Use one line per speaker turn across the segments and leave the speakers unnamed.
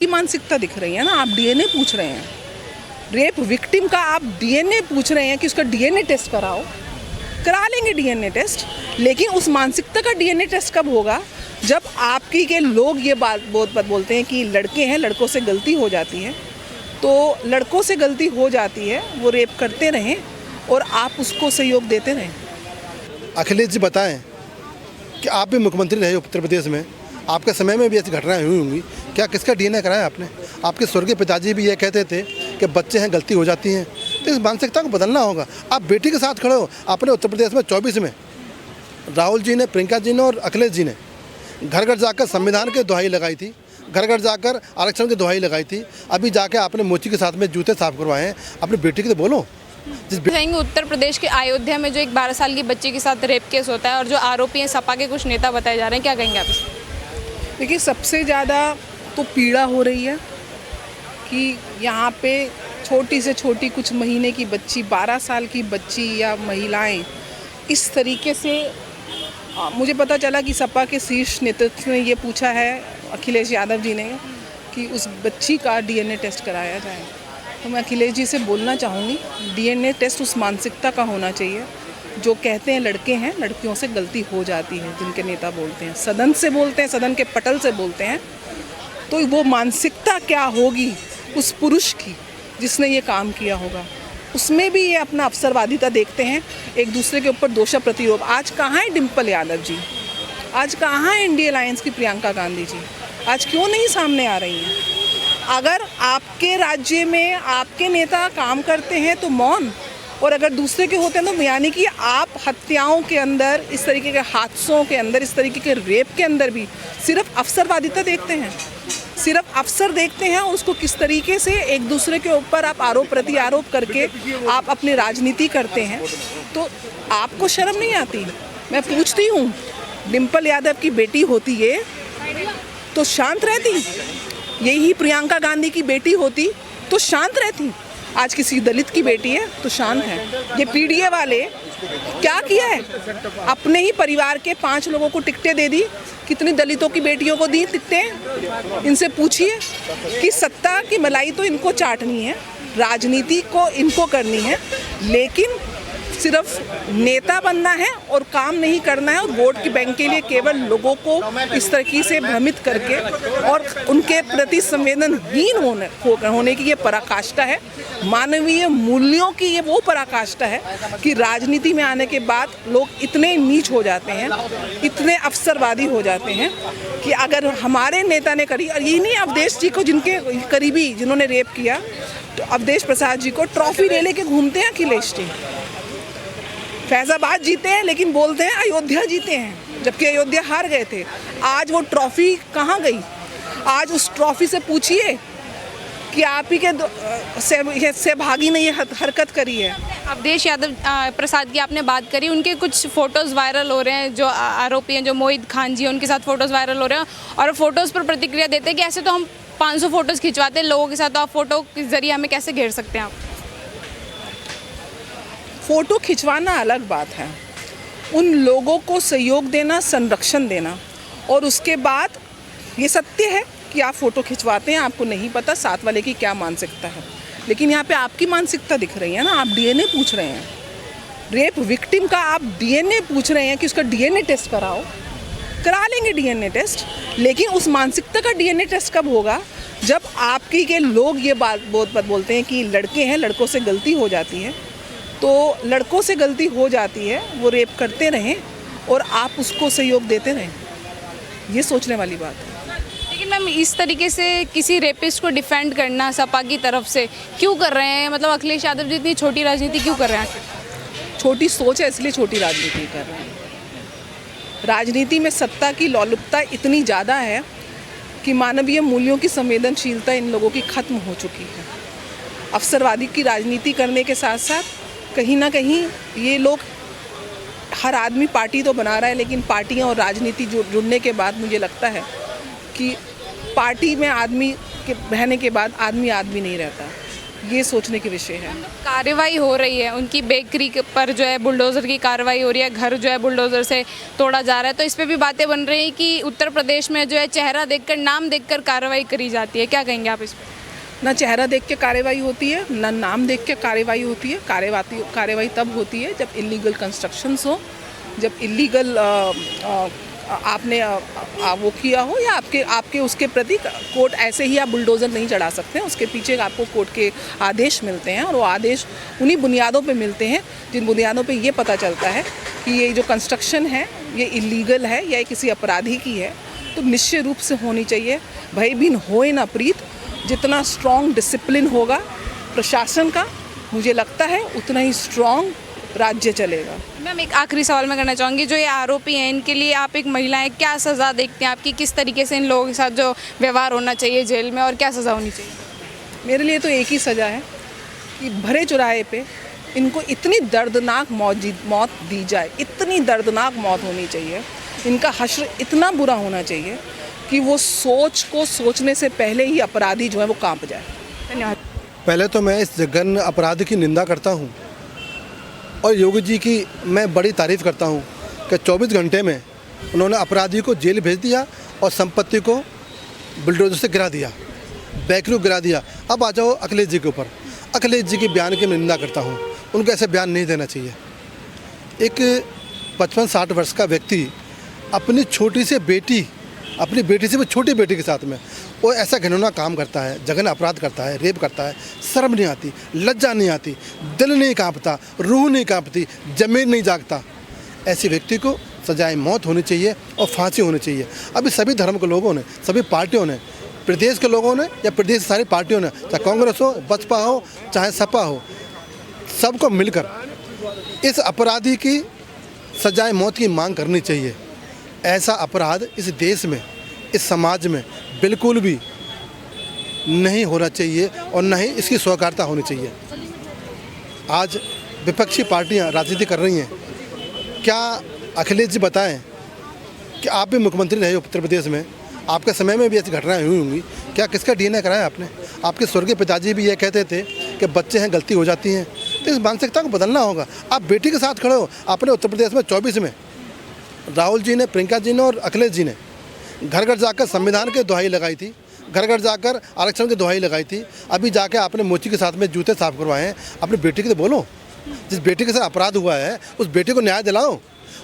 की मानसिकता दिख रही है ना। आप डीएनए पूछ रहे हैं, रेप विक्टिम का आप डीएनए पूछ रहे हैं कि उसका डीएनए टेस्ट कराओ। करा लेंगे डीएनए टेस्ट, लेकिन उस मानसिकता का डीएनए टेस्ट कब होगा जब आपकी के लोग ये बात बोलते हैं कि लड़के हैं, लड़कों से गलती हो जाती है। तो लड़कों से गलती हो जाती है, वो रेप करते रहें और आप उसको सहयोग देते रहें।
अखिलेश जी बताएं कि आप भी मुख्यमंत्री रहे उत्तर प्रदेश में, आपके समय में भी ऐसी घटनाएं हुई होंगी, क्या किसका डीएनए कराया आपने? आपके स्वर्गीय पिताजी भी ये कहते थे कि बच्चे हैं, गलती हो जाती हैं। तो इस मानसिकता को बदलना होगा। आप बेटी के साथ खड़े हो। अपने उत्तर प्रदेश में 24 में राहुल जी ने, प्रियंका जी ने और अखिलेश जी ने घर घर जाकर संविधान की दुहाई लगाई थी, घर घर जाकर आरक्षण की दुहाई लगाई थी। अभी जाके आपने मोची के साथ में जूते साफ करवाए हैं। अपनी बेटी की तो बोलो।
कहेंगे उत्तर प्रदेश के अयोध्या में जो एक 12 साल की बच्ची के साथ रेप केस होता है और जो आरोपी हैं सपा के कुछ नेता बताए जा रहे हैं, क्या कहेंगे आप इस?
देखिए, सबसे ज़्यादा तो पीड़ा हो रही है कि यहाँ पे छोटी से छोटी कुछ महीने की बच्ची, 12 साल की बच्ची या महिलाएं इस तरीके से। मुझे पता चला कि सपा के शीर्ष नेतृत्व ने ये पूछा है अखिलेश यादव जी ने कि उस बच्ची का डीएनए टेस्ट कराया जाए। तो मैं अखिलेश जी से बोलना चाहूँगी, डीएनए टेस्ट उस मानसिकता का होना चाहिए जो कहते हैं लड़के हैं, लड़कियों से गलती हो जाती है, जिनके नेता बोलते हैं, सदन से बोलते हैं, सदन के पटल से बोलते हैं। तो वो मानसिकता क्या होगी उस पुरुष की जिसने ये काम किया होगा, उसमें भी ये अपना अवसरवादिता देखते हैं, एक दूसरे के ऊपर दोषा प्रतिरोध। आज कहाँ है डिम्पल यादव जी? आज कहाँ है इंडिया अलायंस की प्रियंका गांधी जी? आज क्यों नहीं सामने आ रही हैं? अगर आपके राज्य में आपके नेता काम करते हैं तो मौन, और अगर दूसरे के होते हैं तो यानी कि आप हत्याओं के अंदर, इस तरीके के हादसों के अंदर, इस तरीके के रेप के अंदर भी सिर्फ अवसरवादिता देखते हैं, सिर्फ अवसर देखते हैं और उसको किस तरीके से एक दूसरे के ऊपर आप आरोप प्रति आरोप करके आप अपनी राजनीति करते हैं। तो आपको शर्म नहीं आती? मैं पूछती हूँ, डिम्पल यादव की बेटी होती है तो शांत रहती, यही प्रियंका गांधी की बेटी होती तो शांत रहती। आज किसी दलित की बेटी है तो शांत है। ये पीडीए वाले क्या किया है? अपने ही परिवार के 5 लोगों को टिकटें दे दी। कितनी दलितों की बेटियों को दी टिकटें? इनसे पूछिए कि सत्ता की मलाई तो इनको चाटनी है, राजनीति को इनको करनी है, लेकिन सिर्फ नेता बनना है और काम नहीं करना है और वोट की बैंक के लिए केवल लोगों को इस तरीके से भ्रमित करके और उनके प्रति संवेदनहीन होने की ये पराकाष्ठा है। मानवीय मूल्यों की ये वो पराकाष्ठा है कि राजनीति में आने के बाद लोग इतने नीच हो जाते हैं, इतने अवसरवादी हो जाते हैं कि अगर हमारे नेता ने करी, और यही नहीं अवधेश जी को, जिनके करीबी जिन्होंने रेप किया, तो अवधेश प्रसाद जी को ट्रॉफी ले लेके घूमते हैं अखिलेश जी। फैजाबाद जीते हैं लेकिन बोलते हैं अयोध्या जीते हैं, जबकि अयोध्या हार गए थे। आज वो ट्रॉफी कहाँ गई? आज उस ट्रॉफी से पूछिए कि आप ही के सहभागी ने ये हरकत करी है।
अवधेश यादव प्रसाद की आपने बात करी, उनके कुछ फ़ोटोज़ वायरल हो रहे हैं, जो आरोपी हैं, जो मोहित खान जी, उनके साथ फ़ोटोज़ वायरल हो रहे हैं और फ़ोटोज़ पर प्रतिक्रिया देते हैं कि ऐसे तो हम 500 फ़ोटोज़ खिंचवाते हैं लोगों के साथ, तो आप फ़ोटो के ज़रिए हमें कैसे घेर सकते हैं? आप
फ़ोटो खिंचवाना अलग बात है, उन लोगों को सहयोग देना, संरक्षण देना, और उसके बाद ये सत्य है कि आप फ़ोटो खिंचवाते हैं, आपको नहीं पता साथ वाले की क्या मानसिकता है, लेकिन यहाँ पे आपकी मानसिकता दिख रही है ना। आप डीएनए पूछ रहे हैं, रेप विक्टिम का आप डीएनए पूछ रहे हैं कि उसका डीएनए टेस्ट कराओ। करा लेंगे डीएनए टेस्ट, लेकिन उस मानसिकता का डीएनए टेस्ट कब होगा जब आपकी के लोग ये बात बोलते हैं कि लड़के हैं, लड़कों से गलती हो जाती है। तो लड़कों से गलती हो जाती है, वो रेप करते रहें और आप उसको सहयोग देते रहें, ये सोचने वाली बात है।
लेकिन मैम, इस तरीके से किसी रेपिस्ट को डिफेंड करना सपा की तरफ से क्यों कर रहे हैं? मतलब अखिलेश यादव जी इतनी छोटी राजनीति क्यों कर रहे हैं?
छोटी सोच है इसलिए छोटी राजनीति कर रहे हैं। राजनीति में सत्ता की लोलुपता इतनी ज़्यादा है कि मानवीय मूल्यों की संवेदनशीलता इन लोगों की खत्म हो चुकी है। अवसरवादी की राजनीति करने के साथ साथ कहीं ना कहीं ये लोग, हर आदमी पार्टी तो बना रहा है, लेकिन पार्टियां और राजनीति जुड़ने के बाद मुझे लगता है कि पार्टी में आदमी के रहने के बाद आदमी नहीं रहता। ये सोचने के विषय है।
कार्रवाई हो रही है उनकी बेकरी पर जो है बुलडोज़र की कार्रवाई हो रही है, घर जो है बुलडोज़र से तोड़ा जा रहा है, तो इस पे भी बातें बन रही हैं कि उत्तर प्रदेश में जो है चेहरा देखकर, नाम देखकर कार्रवाई करी जाती है। क्या कहेंगे आप इस पर?
ना चेहरा देख के कार्रवाई होती है, ना नाम देख के कार्रवाई होती है। कार्रवाई तब होती है जब इलीगल कंस्ट्रक्शंस हो, जब इलीगल आपने वो किया हो, या आपके उसके प्रति कोर्ट ऐसे ही आप बुलडोज़र नहीं चढ़ा सकते हैं। उसके पीछे आपको कोर्ट के आदेश मिलते हैं, और वो आदेश उन्हीं बुनियादों पे मिलते हैं जिन बुनियादों पे ये पता चलता है कि ये जो कंस्ट्रक्शन है ये इलीगल है या किसी अपराधी की है। तो निश्चित रूप से होनी चाहिए। भयभीन होए ना प्रीत। जितना स्ट्रॉन्ग डिसिप्लिन होगा प्रशासन का, मुझे लगता है उतना ही स्ट्रॉन्ग राज्य चलेगा।
मैम, एक आखिरी सवाल मैं करना चाहूँगी, जो ये आरोपी हैं इनके लिए आप एक महिला हैं, क्या सज़ा देखते हैं आपकी? किस तरीके से इन लोगों के साथ जो व्यवहार होना चाहिए जेल में, और क्या सज़ा होनी चाहिए?
मेरे लिए तो एक ही सज़ा है कि भरे चौराहे पे इनको इतनी दर्दनाक मौत दी जाए, इतनी दर्दनाक मौत होनी चाहिए, इनका हश्र इतना बुरा होना चाहिए कि वो सोचने से पहले ही अपराधी जो है वो कांप जाए।
धन्यवाद।
पहले तो मैं इस जघन्य अपराध की निंदा करता हूँ और योगी जी की मैं बड़ी तारीफ़ करता हूँ कि 24 घंटे में उन्होंने अपराधी को जेल भेज दिया और संपत्ति को बुलडोजर से गिरा दिया, बैकरू गिरा दिया। अब आ जाओ अखिलेश जी के ऊपर। अखिलेश जी के बयान की मैं निंदा करता हूँ, उनको ऐसे बयान नहीं देना चाहिए। एक 55-60 वर्ष का व्यक्ति अपनी छोटी सी बेटी, अपनी बेटी से भी छोटी बेटी के साथ में वो ऐसा घिनौना काम करता है, जघन्य अपराध करता है, रेप करता है। शर्म नहीं आती, लज्जा नहीं आती, दिल नहीं कांपता, रूह नहीं कांपती, ज़मीर नहीं जागता। ऐसे व्यक्ति को सजाए मौत होनी चाहिए और फांसी होनी चाहिए। अभी सभी धर्म के लोगों ने, सभी पार्टियों ने, प्रदेश के लोगों ने या प्रदेश की सारी पार्टियों ने, चाहे कांग्रेस हो, बसपा हो, चाहे सपा हो, सबको मिलकर इस अपराधी की सजाए मौत की मांग करनी चाहिए। ऐसा अपराध इस देश में, इस समाज में बिल्कुल भी नहीं होना चाहिए और न ही इसकी स्वीकार्यता होनी चाहिए। आज विपक्षी पार्टियां राजनीति कर रही हैं। क्या अखिलेश जी बताएं कि आप भी मुख्यमंत्री रहे उत्तर प्रदेश में, आपके समय में भी ऐसी घटनाएं हुई होंगी। क्या किसका डीएनए कराया आपने? आपके स्वर्गीय पिताजी भी ये कहते थे कि बच्चे हैं, गलती हो जाती हैं। तो इस मानसिकता को बदलना होगा। आप बेटी के साथ खड़े हो। आपने उत्तर प्रदेश में 24 में राहुल जी ने, प्रियंका जी ने और अखिलेश जी ने घर घर जाकर संविधान की दुहाई लगाई थी, घर घर जाकर आरक्षण की दुहाई लगाई थी। अभी जाके आपने मोची के साथ में जूते साफ करवाए हैं। अपनी बेटी की तो बोलो, जिस बेटी के साथ अपराध हुआ है उस बेटी को न्याय दिलाओ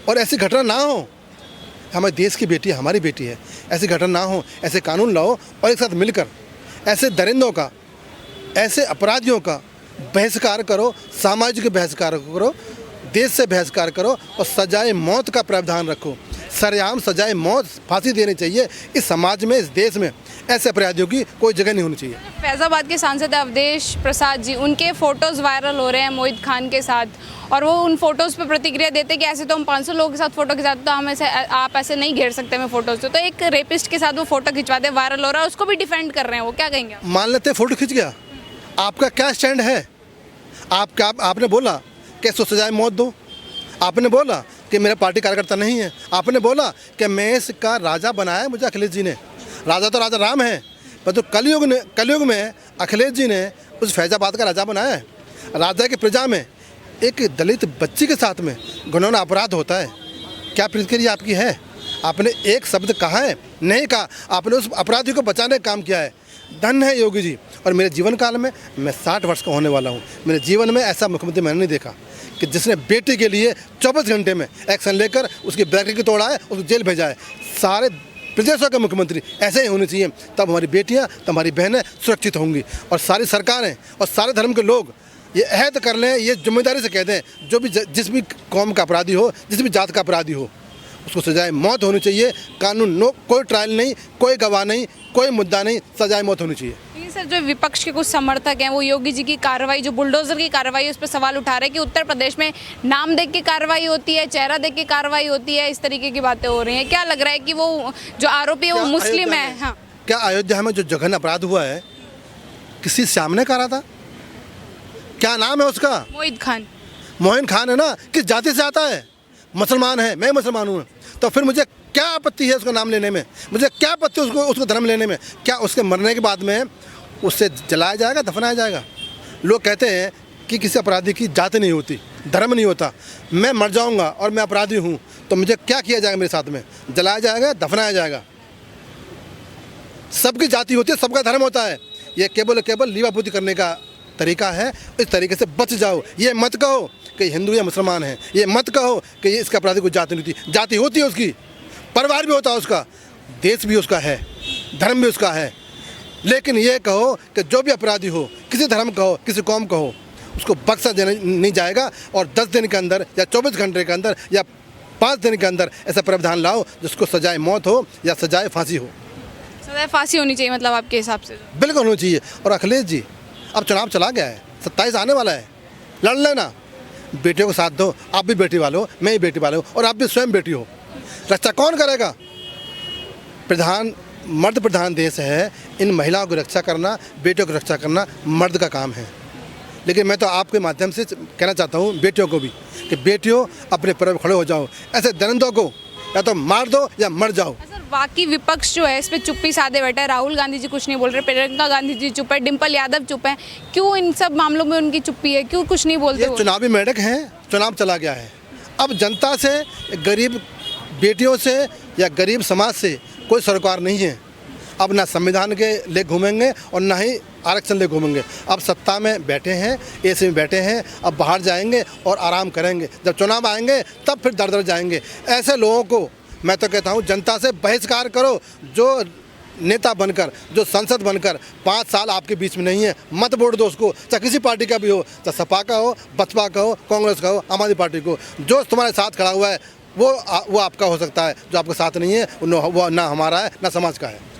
और ऐसी घटना ना हो। हमारे देश की बेटी है, हमारी बेटी है, ऐसी घटना ना हो। ऐसे कानून लाओ और एक साथ मिलकर ऐसे दरिंदों का, ऐसे अपराधियों का बहिष्कार करो, सामाजिक बहिष्कार करो, देश से बहिष्कार करो और सजाए मौत का प्रावधान रखो। सरेआम सजाए मौत, फांसी देनी चाहिए। इस समाज में, इस देश में ऐसे अपराधियों की कोई जगह नहीं होनी चाहिए।
फैज़ाबाद के सांसद अवधेश प्रसाद जी, उनके फ़ोटोज़ वायरल हो रहे हैं मोहित खान के साथ, और वो उन फ़ोटोज़ पे प्रतिक्रिया देते हैं कि ऐसे तो हम 500 लोगों के साथ फ़ोटो खिंचाते, तो हम ऐसे, आप ऐसे नहीं घेर सकते हमें फ़ोटोज़ से। तो एक रेपिस्ट के साथ वो फ़ोटो खिंचवाते, वायरल हो रहा है, उसको भी डिफेंड कर रहे हैं वो। क्या कहेंगे आप?
मान लेते फ़ोटो खिंच गया, आपका क्या स्टैंड है? आपने बोला कि इसको सजाए मौत दो, आपने बोला कि मेरा पार्टी कार्यकर्ता नहीं है, आपने बोला कि मैं इसका राजा बनाया मुझे अखिलेश जी ने। राजा तो राजा राम है, पर तो कलयुग में अखिलेश जी ने उस फैज़ाबाद का राजा बनाया है। राजा की प्रजा में एक दलित बच्ची के साथ में घिनौना अपराध होता है। क्या प्रतिक्रिया आपकी है? आपने एक शब्द कहा है? नहीं कहा। आपने उस अपराधी को बचाने का काम किया है। धन्य है योगी जी। और मेरे जीवन काल में, मैं 60 वर्ष का होने वाला हूँ, मेरे जीवन में ऐसा मुख्यमंत्री मैंने नहीं देखा कि जिसने बेटी के लिए 24 घंटे में एक्शन लेकर उसकी बैटरी की तोड़ा है, उसको जेल भेजा है। सारे प्रदेशों के मुख्यमंत्री ऐसे ही होने चाहिए, तब हमारी बेटियां, तब हमारी बहनें सुरक्षित होंगी। और सारी सरकारें और सारे धर्म के लोग ये अहद कर लें, ये जिम्मेदारी से कह दें, जो भी जिस भी कौम का अपराधी हो, जिस भी जात का अपराधी हो, उसको सजाए मौत होनी चाहिए। कानून कोई ट्रायल नहीं, कोई गवाह नहीं, कोई मुद्दा नहीं, सजाए मौत होनी चाहिए।
सर, जो विपक्ष के कुछ समर्थक हैं वो योगी जी की कार्रवाई, जो बुलडोजर की कार्रवाई है, उस पर सवाल उठा रहे हैं कि उत्तर प्रदेश में नाम देख के कार्रवाई होती है, चेहरा देख के कार्रवाई होती है, इस तरीके की बातें हो रही हैं। क्या लग रहा है कि वो जो आरोपी है वो मुस्लिम है? हाँ,
क्या अयोध्या में जो जघन्य अपराध हुआ है किसी श्याम ने करा था? क्या नाम है उसका?
मोहित खान।
मोहिन खान है ना। किस जाति से आता है? मुसलमान है, मैं मुसलमान हूँ। तो फिर मुझे क्या आपत्ति है उसका नाम लेने में? मुझे क्या आपत्ति उसको धर्म लेने में? क्या उसके मरने के बाद में उससे जलाया जाएगा, दफनाया जाएगा? लोग कहते हैं कि किसी अपराधी की जात नहीं होती, धर्म नहीं होता। मैं मर जाऊंगा और मैं अपराधी हूं तो मुझे क्या किया जाएगा? मेरे साथ में जलाया जाएगा, दफनाया जाएगा। सबकी जाति होती है, सबका धर्म होता है। ये केवल लीवापूर्ति करने का तरीका है। इस तरीके से बच जाओ। ये मत कहो कि हिंदू या मुसलमान है, ये मत कहो कि ये इसका अपराधी को जाति नहीं होती। जाति होती है उसकी, परिवार भी होता है उसका, देश भी उसका है, धर्म भी उसका है। लेकिन ये कहो कि जो भी अपराधी हो, किसी धर्म का हो, किसी कौम का हो, उसको बख्शा नहीं जाएगा। और 10 दिन के अंदर या 24 घंटे के अंदर या 5 दिन के अंदर ऐसा प्रावधान लाओ जिसको सजाए मौत हो या सजाए फांसी हो।
सजा फांसी होनी चाहिए मतलब आपके हिसाब से?
बिल्कुल होनी चाहिए। और अखिलेश जी, अब चुनाव चला गया है, 27 आने वाला है, लड़ लेना, बेटियों को साथ दो। आप भी बेटी वाले हो, मैं ही बेटी वाले हूँ, और आप भी स्वयं बेटी हो। रक्षा कौन करेगा? मर्द प्रधान देश है। इन महिलाओं की रक्षा करना, बेटियों की रक्षा करना मर्द का काम है। लेकिन मैं तो आपके माध्यम से कहना चाहता हूँ बेटियों को भी कि बेटियों अपने पैरों पर खड़े हो जाओ। ऐसे दरिंदों को या तो मार दो या मर जाओ।
सर, बाकी विपक्ष जो है इस पे चुप्पी साधे बैठा है। राहुल गांधी जी कुछ नहीं बोल रहे, प्रियंका गांधी जी चुप है, डिम्पल यादव चुप है। क्यों इन सब मामलों में उनकी चुप्पी है? क्यों कुछ नहीं बोलते?
ये चुनावी मेढक हैं, चुनाव चला गया है। अब जनता से, गरीब बेटियों से या गरीब समाज से कोई सरोकार नहीं है। अब ना संविधान के लिए घूमेंगे और ना ही आरक्षण ले घूमेंगे। अब सत्ता में बैठे हैं, एसी में बैठे हैं, अब बाहर जाएंगे और आराम करेंगे। जब चुनाव आएंगे तब फिर दर दर जाएंगे। ऐसे लोगों को मैं तो कहता हूँ जनता से बहिष्कार करो। जो नेता बनकर, जो संसद बनकर 5 साल आपके बीच में नहीं है, मत वोट दो उसको, चाहे किसी पार्टी का भी हो, चाहे सपा का हो, बसपा का हो, कांग्रेस का हो, आम आदमी पार्टी को। जो तुम्हारे साथ खड़ा हुआ है वो आपका हो सकता है, जो आपके साथ नहीं है वो ना हमारा है ना समाज का है।